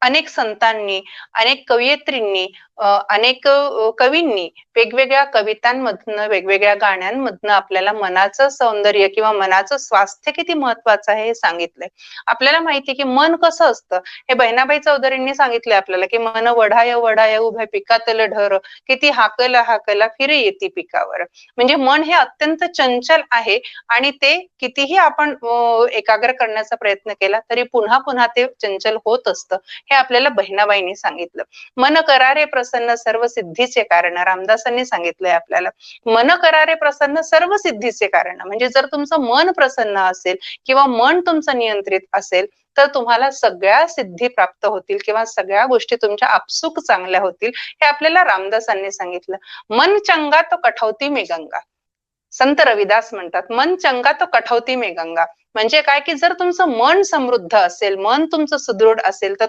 अनेक संतांनी, अनेक कवयित्रींनी, अनेक कवींनी वेगवेगळ्या कवितांमधनं, वेगवेगळ्या गाण्यांमधनं आपल्याला मनाचं सौंदर्य किंवा मनाचं स्वास्थ्य किती महत्वाचं आहे हे सांगितलंय. आपल्याला माहितीये की मन कसं असतं हे बहिणाबाई चौधरींनी सांगितलंय आपल्याला की मन वढाय वढाय उभ्या पिकातलं ढर, किती हाकला हाकला फिरे येती पिकावर. म्हणजे मन हे अत्यंत चंचल आहे आणि ते कितीही आपण एकाग्र करण्याचा प्रयत्न केला तरी पुन्हा पुन्हा ते चंचल होत असतं, हे आपल्याला बहिणाबाईंनी सांगितलं. मन करारे प्रसन्न सर्व सिद्धीचे कारण, रामदासांनी सांगितलंय आपल्याला. मन करारे प्रसन्न सर्व सिद्धीचे कारण, म्हणजे जर तुमचं मन प्रसन्न असेल किंवा मन तुमचं नियंत्रित असेल तर तुम्हाला सगळ्या सिद्धी प्राप्त होतील किंवा सगळ्या गोष्टी तुमच्या आपसूक चांगल्या होतील, हे आपल्याला रामदासांनी सांगितलं. मन चंगा तो कठौती में गंगा. संत रविदास म्हणतात मन चंगा तो कठौती में गंगा. म्हणजे काय की जर तुमचं मन समृद्ध असेल, मन तुमचं सुदृढ असेल तर